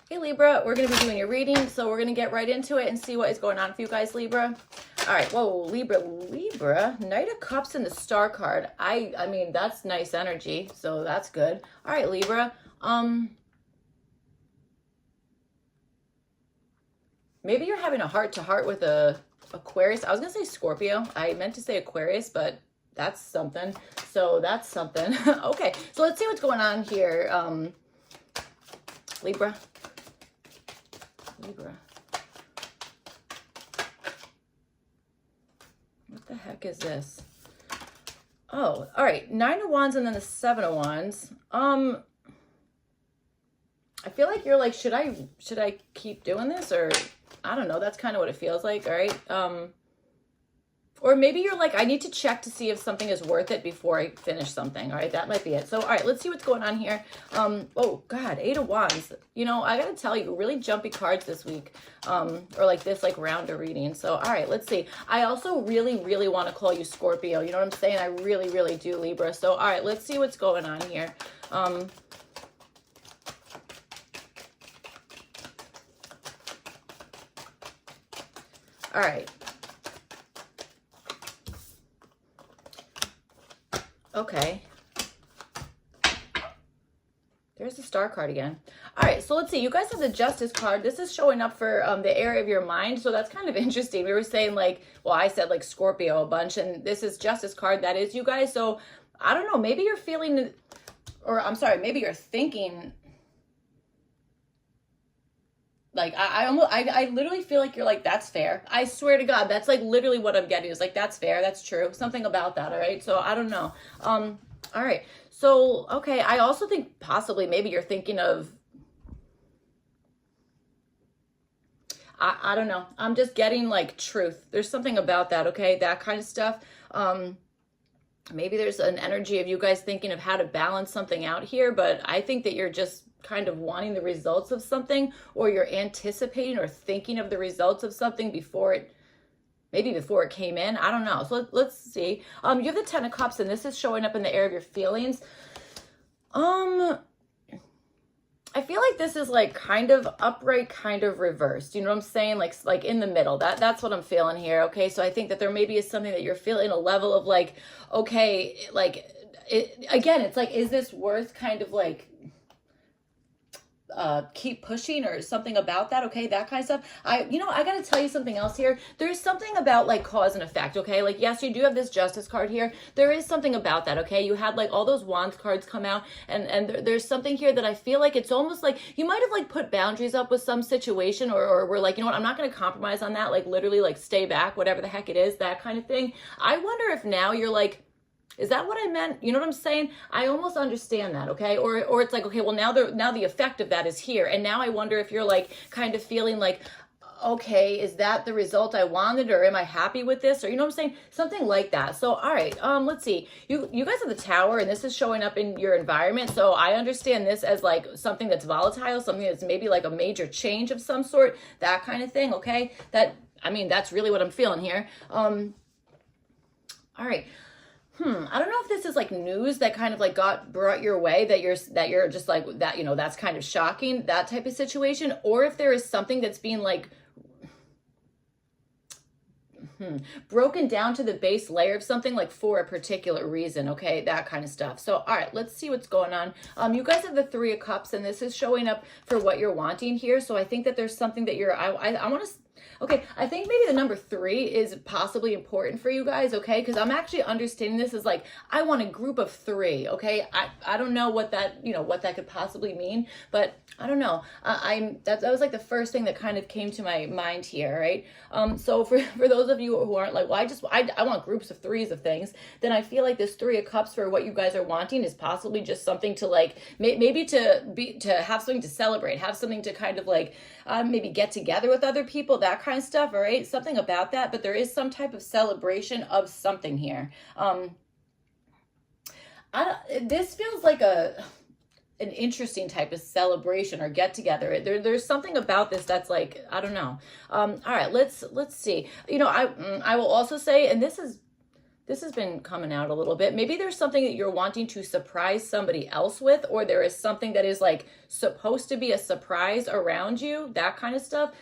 Hey Libra, we're going to be doing your reading, so we're going to get right into it and see what is going on for you guys, Libra. All right, whoa, Libra, Knight of Cups and the Star card. I mean, that's nice energy, so that's good. All right, Libra, maybe you're having a heart-to-heart with a Aquarius. I was going to say Scorpio. I meant to say Aquarius, but that's something. So that's something. Okay, so let's see what's going on here, Libra. What the heck is this? Oh, all right. 9 of Wands and then the 7 of Wands. I feel like you're like, should I keep doing this, or I don't know. That's kind of what it feels like. All right. Or maybe you're like, I need to check to see if something is worth it before I finish something. All right, that might be it. So, all right, let's see what's going on here. Oh, God, 8 of Wands. You know, I got to tell you, really jumpy cards this week, or like this, like round of reading. So, all right, let's see. I also really, really want to call you Scorpio. You know what I'm saying? I really, really do, Libra. So, all right, let's see what's going on here. All right. Okay. There's the Star card again. All right, so let's see. You guys have the Justice card. This is showing up for the area of your mind, so that's kind of interesting. We were saying like, well, I said like Scorpio a bunch, and this is Justice card. That is you guys. So I don't know. Maybe you're feeling, or I'm sorry, maybe you're thinking. Like, I literally feel like you're like, that's fair. I swear to God, that's like literally what I'm getting is like, that's fair. That's true. Something about that. All right. So I don't know. All right. So, okay. I also think possibly maybe you're thinking of, I don't know. I'm just getting like truth. There's something about that. Okay. That kind of stuff. Maybe there's an energy of you guys thinking of how to balance something out here, but I think that you're just kind of wanting the results of something, or you're anticipating or thinking of the results of something before it, maybe before it came in. I don't know. So let's see. You have the 10 of Cups, and this is showing up in the area of your feelings. I feel like this is like kind of upright, kind of reversed. You know what I'm saying? Like in the middle. That's what I'm feeling here. Okay. So I think that there maybe is something that you're feeling, a level of like, okay, like again, it's like, is this worth kind of like, keep pushing or something about that? Okay, that kind of stuff. I gotta tell you something else here. There's something about like cause and effect. Okay, like yes, you do have this Justice card here. There is something about that. Okay, you had like all those Wands cards come out, and there's something here that I feel like it's almost like you might have like put boundaries up with some situation, or we're like, you know what, I'm not gonna compromise on that, like literally like stay back, whatever the heck it is, that kind of thing. I wonder if now you're like, is that what I meant? You know what I'm saying? I almost understand that, okay? Or it's like, okay, well now the effect of that is here. And now I wonder if you're like kind of feeling like, okay, is that the result I wanted, or am I happy with this? Or you know what I'm saying? Something like that. So all right, let's see. You guys have the Tower, and this is showing up in your environment. So I understand this as like something that's volatile, something that's maybe like a major change of some sort, that kind of thing, okay? That's really what I'm feeling here. All right. I don't know if this is like news that kind of like got brought your way, that you're just like that, you know, that's kind of shocking, that type of situation, or if there is something that's being like broken down to the base layer of something, like for a particular reason, okay, that kind of stuff. So all right, let's see what's going on. You guys have the 3 of Cups, and this is showing up for what you're wanting here. So I think that there's something that I want to, okay, I think maybe the number 3 is possibly important for you guys, okay? Because I'm actually understanding this as like, I want a group of 3, okay? I don't know what that, you know, what that could possibly mean, but I don't know. That was like the first thing that kind of came to my mind here, right? So for those of you who aren't like, well, I want groups of 3s of things, then I feel like this 3 of Cups for what you guys are wanting is possibly just something to like, maybe to have something to celebrate, have something to kind of like, maybe get together with other people, that kind of stuff, all right? Something about that, but there is some type of celebration of something here. This feels like an interesting type of celebration or get together. There's something about this that's like, I don't know. All right, let's see. You know, I will also say, and this is This has been coming out a little bit. Maybe there's something that you're wanting to surprise somebody else with, or there is something that is like supposed to be a surprise around you, that kind of stuff.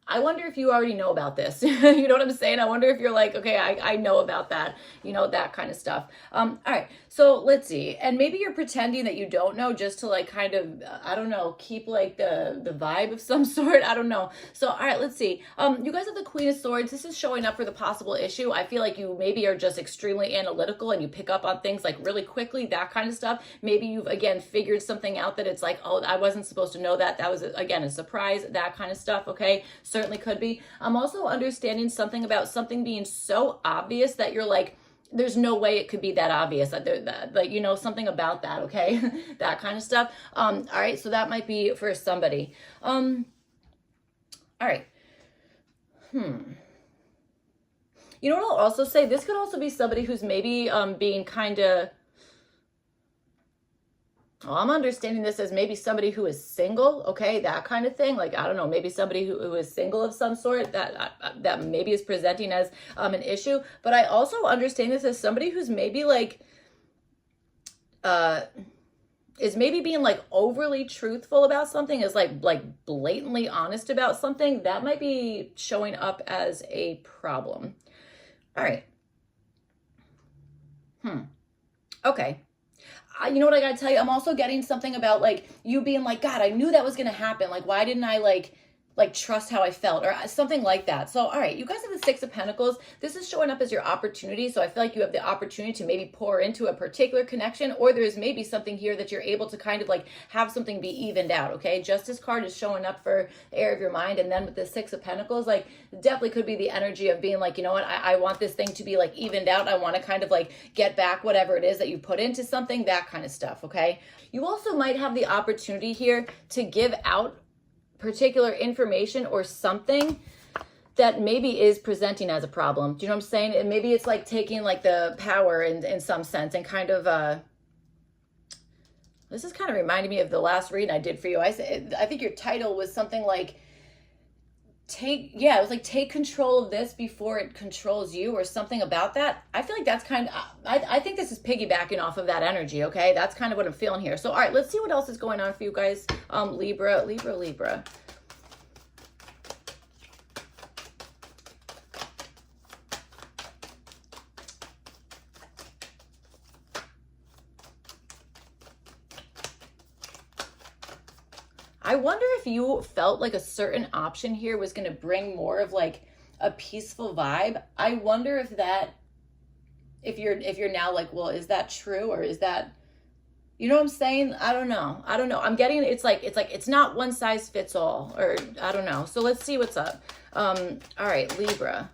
I wonder if you already know about this. You know what I'm saying? I wonder if you're like, okay, I know about that, you know, that kind of stuff. All right, so let's see. And maybe you're pretending that you don't know just to like kind of, I don't know, keep like the vibe of some sort. I don't know. So, all right, let's see. You guys have the Queen of Swords. This is showing up for the possible issue. I feel like you maybe are just extremely analytical and you pick up on things like really quickly, that kind of stuff. Maybe you've, again, figured something out that it's like, oh, I wasn't supposed to know that. That was, again, a surprise, that kind of stuff, okay? Certainly could be. I'm also understanding something about something being so obvious that you're like, there's no way it could be that obvious that like, you know, something about that, okay? That kind of stuff. All right, so that might be for somebody. All right. You know what I'll also say? This could also be somebody who's maybe being kind of, well, I'm understanding this as maybe somebody who is single, okay, that kind of thing. Like, I don't know, maybe somebody who is single of some sort that maybe is presenting as an issue. But I also understand this as somebody who's maybe like, is maybe being like overly truthful about something, is like blatantly honest about something. That might be showing up as a problem. All right. Okay. You know what I gotta tell you? I'm also getting something about like you being like, God, I knew that was gonna happen. Like, why didn't I like trust how I felt or something like that? So, all right, you guys have the Six of Pentacles. This is showing up as your opportunity. So I feel like you have the opportunity to maybe pour into a particular connection, or there's maybe something here that you're able to kind of like have something be evened out, okay? Justice card is showing up for the air of your mind. And then with the Six of Pentacles, like definitely could be the energy of being like, you know what, I want this thing to be like evened out. I want to kind of like get back whatever it is that you put into something, that kind of stuff, okay? You also might have the opportunity here to give out particular information or something that maybe is presenting as a problem. Do you know what I'm saying? And maybe it's like taking like the power in some sense and kind of, this is kind of reminding me of the last reading I did for you. I think your title was something like, it was like take control of this before it controls you, or something about that. I feel like that's kind of, I think this is piggybacking off of that energy, okay? That's kind of what I'm feeling here. So, all right, let's see what else is going on for you guys. Libra. I wonder if you felt like a certain option here was going to bring more of like a peaceful vibe. I wonder if that, if you're now like, well, is that true, or is that, you know what I'm saying? I don't know. I'm getting, it's like, it's not one size fits all, or I don't know. So let's see what's up. All right, Libra.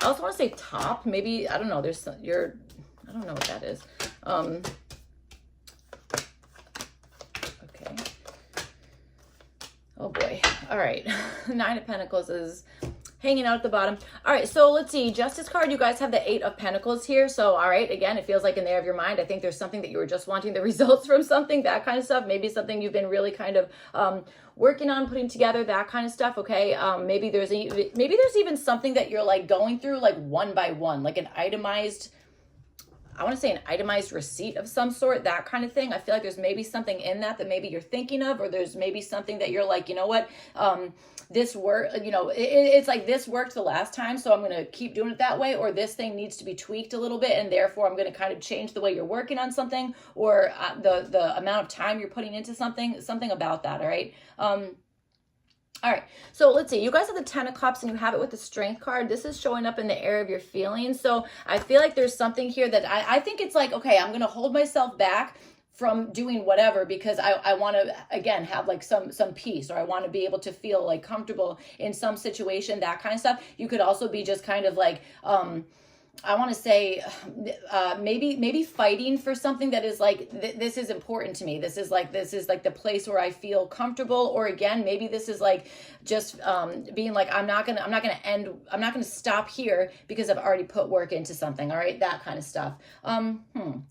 I also want to say top, maybe, I don't know, there's some, I don't know what that is. Okay. Oh boy. All right. Nine of Pentacles is hanging out at the bottom. All right, so let's see. Justice card, you guys have the Eight of Pentacles here. So, all right, again, it feels like in there of your mind, I think there's something that you were just wanting the results from something, that kind of stuff. Maybe something you've been really kind of working on putting together, that kind of stuff, okay? Maybe there's even something that you're like going through like one by one, like an itemized, I want to say an itemized receipt of some sort, that kind of thing. I feel like there's maybe something in that maybe you're thinking of, or there's maybe something that you're like, you know what, this work, you know, it's like this worked the last time, so I'm going to keep doing it that way, or this thing needs to be tweaked a little bit, and therefore I'm going to kind of change the way you're working on something, or the amount of time you're putting into something about that, all right? All right, so let's see. You guys have the Ten of Cups and you have it with the Strength card. This is showing up in the area of your feelings. So I feel like there's something here that I think it's like, okay, I'm going to hold myself back from doing whatever because I want to, again, have like some peace, or I want to be able to feel like comfortable in some situation, that kind of stuff. You could also be just kind of like, I want to say maybe fighting for something that is like this is important to me. This is like the place where I feel comfortable. Or again, maybe this is like just being like I'm not gonna stop here because I've already put work into something. All right, that kind of stuff. All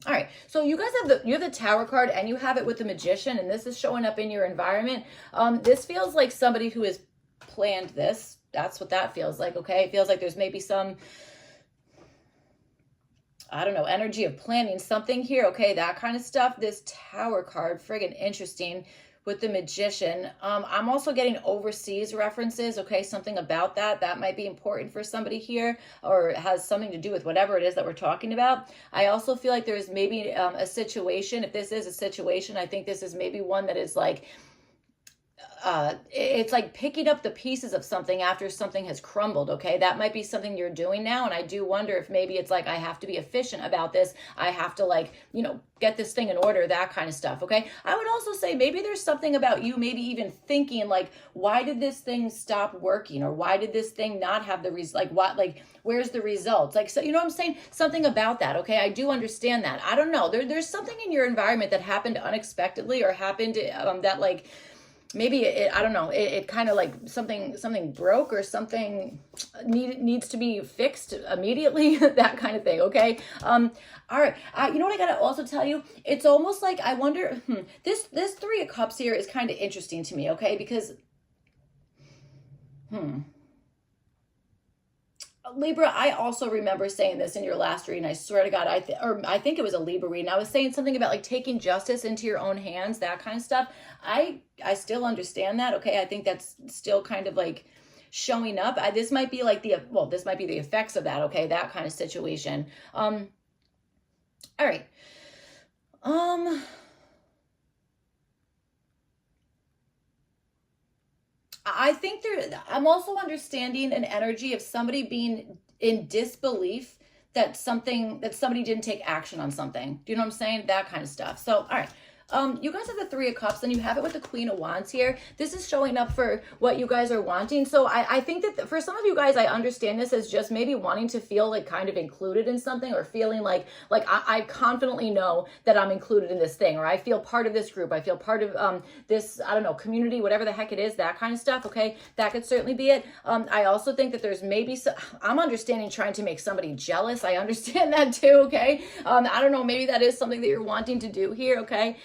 right, so you guys have the Tower card, and you have it with the Magician, and this is showing up in your environment. This feels like somebody who has planned this. That's what that feels like. Okay, it feels like there's maybe some, I don't know, energy of planning something here. Okay, that kind of stuff. This Tower card, friggin' interesting with the Magician. I'm also getting overseas references. Okay, something about that. That might be important for somebody here, or has something to do with whatever it is that we're talking about. I also feel like there's maybe a situation. If this is a situation, I think this is maybe one that is like, it's like picking up the pieces of something after something has crumbled. Okay, that might be something you're doing now, and I do wonder if maybe it's like I have to be efficient about this. I have to, like, get this thing in order, that kind of stuff. Okay, I would also say maybe there's something about you maybe even thinking like, why did this thing stop working, or why did this thing not have the like what, like, where's the results, like, so you know what I'm saying, something about that. Okay, I do understand that. I don't know, there's something in your environment that happened unexpectedly, or happened that like maybe I don't know, it kind of like something broke, or something needs to be fixed immediately, that kind of thing. Okay, all right, you know what I gotta also tell you, it's almost like I wonder, this Three of Cups here is kind of interesting to me. Okay, because Libra, I also remember saying this in your last reading. I swear to God, I think it was a Libra reading. I was saying something about like taking justice into your own hands, that kind of stuff. I still understand that. Okay, I think that's still kind of like showing up. This might be like this might be the effects of that. Okay, that kind of situation. All right. I think I'm also understanding an energy of somebody being in disbelief that somebody didn't take action on something. Do you know what I'm saying? That kind of stuff. So, all right. You guys have the Three of Cups, and you have it with the Queen of Wands here. This is showing up for what you guys are wanting. So I think that for some of you guys, I understand this as just maybe wanting to feel like kind of included in something, or feeling like I confidently know that I'm included in this thing, or I feel part of this group. I feel part of this, I don't know, community, whatever the heck it is, that kind of stuff. Okay, that could certainly be it. I also think that there's maybe I'm understanding trying to make somebody jealous. I understand that too. Okay, I don't know, maybe that is something that you're wanting to do here. Okay.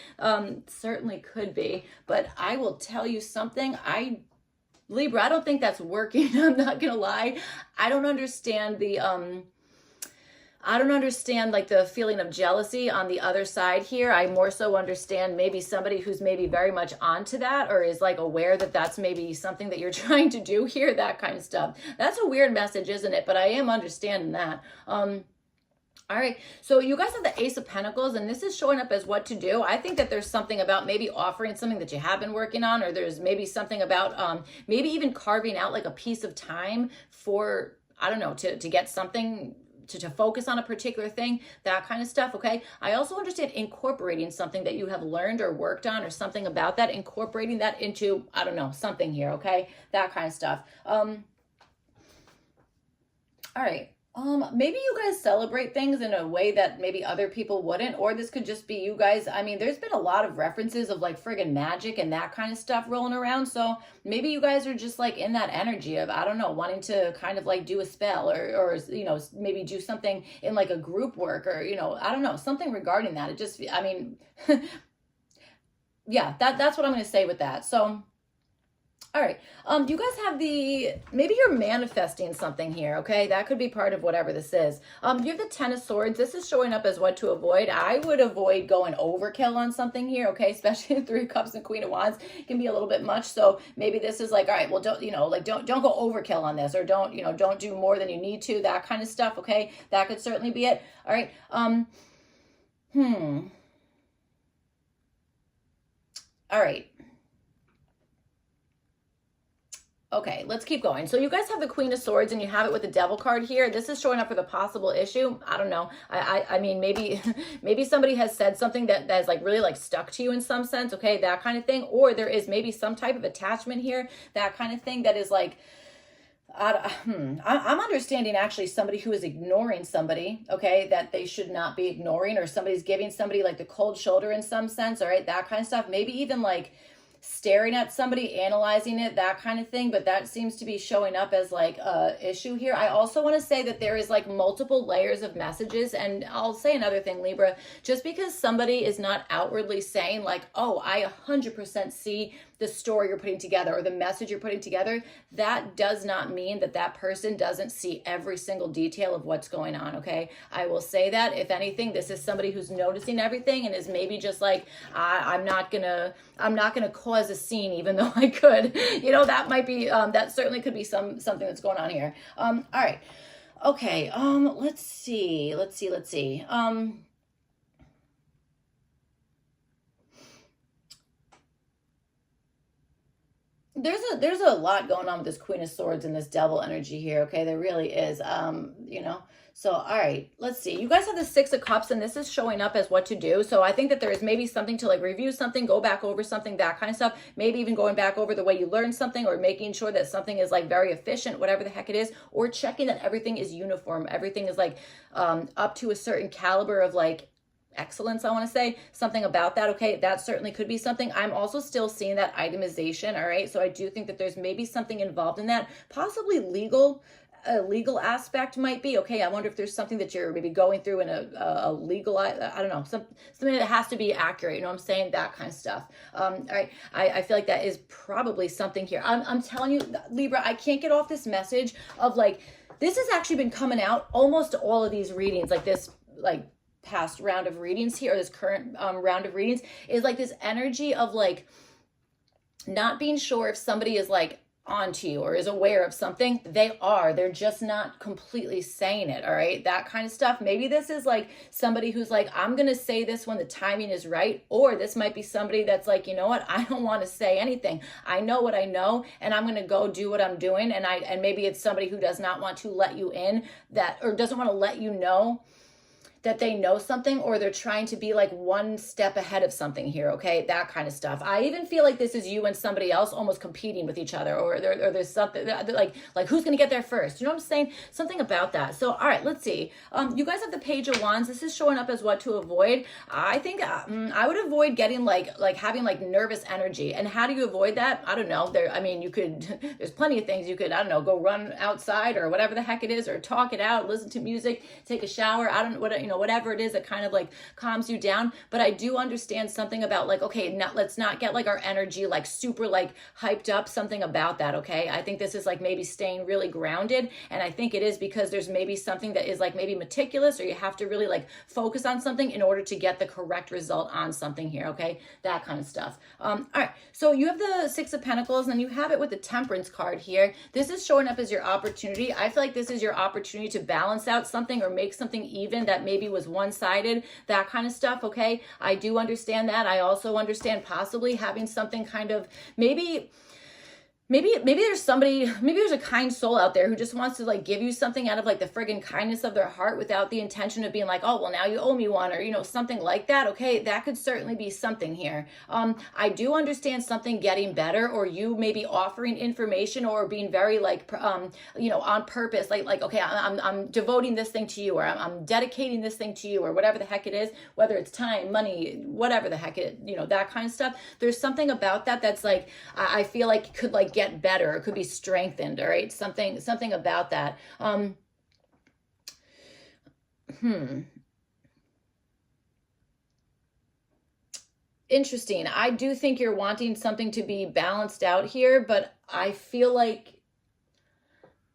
Certainly could be, but I will tell you something. Libra, I don't think that's working. I'm not gonna lie. I don't understand like the feeling of jealousy on the other side here. I more so understand maybe somebody who's maybe very much onto that, or is like aware that that's maybe something that you're trying to do here, that kind of stuff. That's a weird message, isn't it? But I am understanding that. All right, so you guys have the Ace of Pentacles, and this is showing up as what to do. I think that there's something about maybe offering something that you have been working on, or there's maybe something about maybe even carving out like a piece of time for, I don't know, to get something, to focus on a particular thing, that kind of stuff. Okay, I also understand incorporating something that you have learned or worked on, or something about that, incorporating that into, I don't know, something here. Okay, that kind of stuff. All right. Maybe you guys celebrate things in a way that maybe other people wouldn't, or this could just be you guys. I mean, there's been a lot of references of like friggin' magic and that kind of stuff rolling around. So maybe you guys are just like in that energy of, I don't know, wanting to kind of like do a spell, or maybe do something in like a group work, or, I don't know, something regarding that. It just, I mean, yeah, that's what I'm going to say with that. So, all right. You guys have maybe you're manifesting something here. Okay. That could be part of whatever this is. You have the Ten of Swords. This is showing up as what to avoid. I would avoid going overkill on something here. Okay. Especially the Three of Cups and Queen of Wands can be a little bit much. So maybe this is like, all right, well, don't go overkill on this, or don't do more than you need to, that kind of stuff. Okay. That could certainly be it. All right. All right. Okay, let's keep going. So you guys have the Queen of Swords, and you have it with the Devil card here. This is showing up for the possible issue. I don't know. I mean, maybe somebody has said something that has like really like stuck to you in some sense. Okay, that kind of thing. Or there is maybe some type of attachment here, that kind of thing, that is like, I'm understanding actually somebody who is ignoring somebody, okay, that they should not be ignoring, or somebody's giving somebody like the cold shoulder in some sense, all right, that kind of stuff. Maybe even like staring at somebody, analyzing it, that kind of thing. But that seems to be showing up as like a issue here. I also want to say that there is like multiple layers of messages. And I'll say another thing, Libra, just because somebody is not outwardly saying like, oh, I 100% see the story you're putting together or the message you're putting together, that does not mean that that person doesn't see every single detail of what's going on, okay? I will say that, if anything, this is somebody who's noticing everything and is maybe just like, I'm not gonna cause a scene even though I could. You know, that might be, that certainly could be something that's going on here. All right. Okay, let's see. There's a lot going on with this Queen of Swords and this Devil energy here, okay? There really is. You know. So, all right, let's see. You guys have the Six of Cups, and this is showing up as what to do. So I think that there is maybe something to like review something, go back over something, that kind of stuff. Maybe even going back over the way you learned something, or making sure that something is like very efficient, whatever the heck it is, or checking that everything is uniform. Everything is like up to a certain caliber of like excellence, I want to say something about that. Okay, that certainly could be something. I'm also still seeing that itemization. All right, so I do think that there's maybe something involved in that, possibly legal. A legal aspect might be, okay, I wonder if there's something that you're maybe going through in a legal, I don't know, something that has to be accurate, you know what I'm saying, that kind of stuff. All right, I feel like that is probably something here. I'm telling you, Libra, I can't get off this message of like, this has actually been coming out almost all of these readings, like this, like past round of readings here, or this current round of readings, is like this energy of like not being sure if somebody is like onto you or is aware of something. They're just not completely saying it. All right, that kind of stuff. Maybe this is like somebody who's like, I'm gonna say this when the timing is right, or this might be somebody that's like, you know what, I don't want to say anything, I know what I know, and I'm gonna go do what I'm doing. And maybe it's somebody who does not want to let you in, that, or doesn't want to let you know that they know something, or they're trying to be like one step ahead of something here, okay? That kind of stuff. I even feel like this is you and somebody else almost competing with each other, or there's something like who's gonna get there first? You know what I'm saying? Something about that. So, all right, let's see. You guys have the Page of Wands. This is showing up as what to avoid. I think I would avoid getting like having like nervous energy. And how do you avoid that? I don't know. I mean, you could, there's plenty of things you could, I don't know, go run outside or whatever the heck it is, or talk it out, listen to music, take a shower. I don't know what, you know, whatever it is that kind of like calms you down. But I do understand something about like, okay, let's not get like our energy like super like hyped up, something about that, okay? I think this is like maybe staying really grounded, and I think it is because there's maybe something that is like maybe meticulous, or you have to really like focus on something in order to get the correct result on something here, okay? That kind of stuff. All right, so you have the Six of Pentacles, and then you have it with the Temperance card here. This is showing up as your opportunity. I feel like this is your opportunity to balance out something or make something even that maybe was one-sided, that kind of stuff, okay? I do understand that. I also understand possibly having something kind of maybe there's somebody, maybe there's a kind soul out there who just wants to like give you something out of like the friggin' kindness of their heart, without the intention of being like, oh, well, now you owe me one, or, you know, something like that. Okay, that could certainly be something here. I do understand something getting better, or you maybe offering information, or being very like, you know, on purpose, like, okay, I'm devoting this thing to you, or I'm dedicating this thing to you, or whatever the heck it is, whether it's time, money, whatever the heck it, you know, that kind of stuff. There's something about that that's like, I feel like could like get better, it could be strengthened, all right? Something about that. Interesting. I do think you're wanting something to be balanced out here, but I feel like,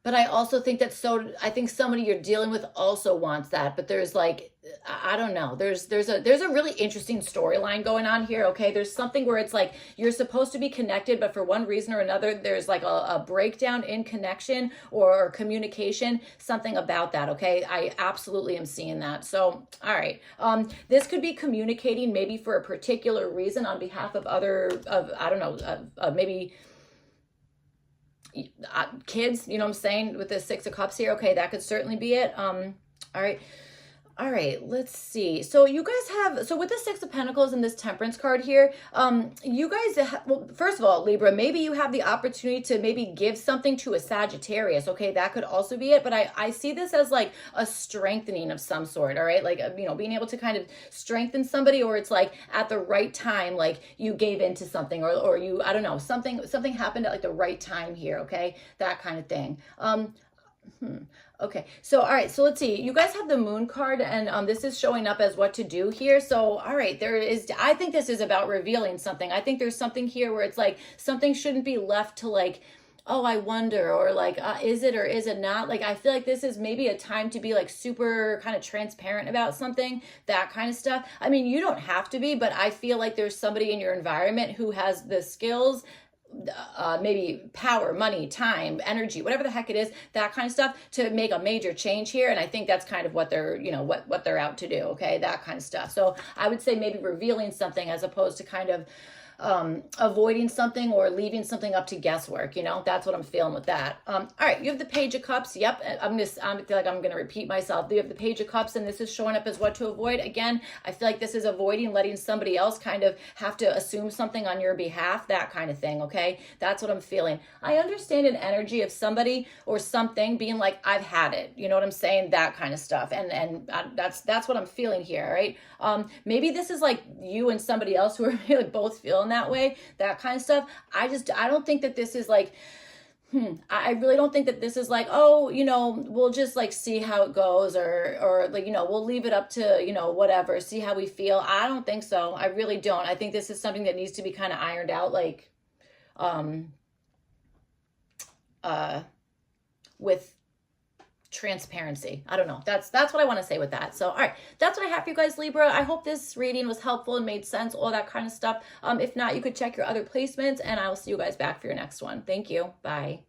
but I also think that, so I think somebody you're dealing with also wants that, but there's like, I don't know. There's a really interesting storyline going on here. Okay. There's something where it's like, you're supposed to be connected, but for one reason or another, there's like a breakdown in connection or communication, something about that. Okay. I absolutely am seeing that. So, all right. This could be communicating maybe for a particular reason on behalf of I don't know, maybe kids, you know what I'm saying, with the Six of Cups here. Okay, that could certainly be it. All right. All right, let's see. So you guys have, so with the Six of Pentacles and this Temperance card here, you guys, well, first of all, Libra, maybe you have the opportunity to maybe give something to a Sagittarius. Okay, that could also be it. But I see this as like a strengthening of some sort. All right, like, you know, being able to kind of strengthen somebody, or it's like at the right time, like you gave into something, or you, I don't know, something happened at like the right time here. Okay, that kind of thing. Okay, so all right, so let's see. You guys have the Moon card, and this is showing up as what to do here. So all right, there is, I think this is about revealing something. I think there's something here where it's like something shouldn't be left to like, oh, I wonder, or like, is it or is it not? Like, I feel like this is maybe a time to be like super kind of transparent about something, that kind of stuff. I mean, you don't have to be, but I feel like there's somebody in your environment who has the skills, maybe power, money, time, energy, whatever the heck it is, that kind of stuff, to make a major change here. And I think that's kind of what they're, you know, what they're out to do. Okay, that kind of stuff. So I would say maybe revealing something as opposed to kind of avoiding something or leaving something up to guesswork. You know, that's what I'm feeling with that. All right, you have the Page of Cups. Yep, I feel like I'm gonna repeat myself. You have the Page of Cups, and this is showing up as what to avoid. Again, I feel like this is avoiding letting somebody else kind of have to assume something on your behalf, that kind of thing. Okay, that's what I'm feeling. I understand an energy of somebody or something being like, I've had it. You know what I'm saying? That kind of stuff. And that's what I'm feeling here. Right? Maybe this is like you and somebody else who are really both feeling that way, that kind of stuff. I don't think that this is like, I really don't think that this is like, oh, you know, we'll just like see how it goes, or like, you know, we'll leave it up to, you know, whatever, see how we feel. I don't think so. I really don't. I think this is something that needs to be kind of ironed out, like, with transparency. I don't know. That's what I want to say with that. So, all right, that's what I have for you guys, Libra. I hope this reading was helpful and made sense, all that kind of stuff. If not, you could check your other placements, and I will see you guys back for your next one. Thank you. Bye.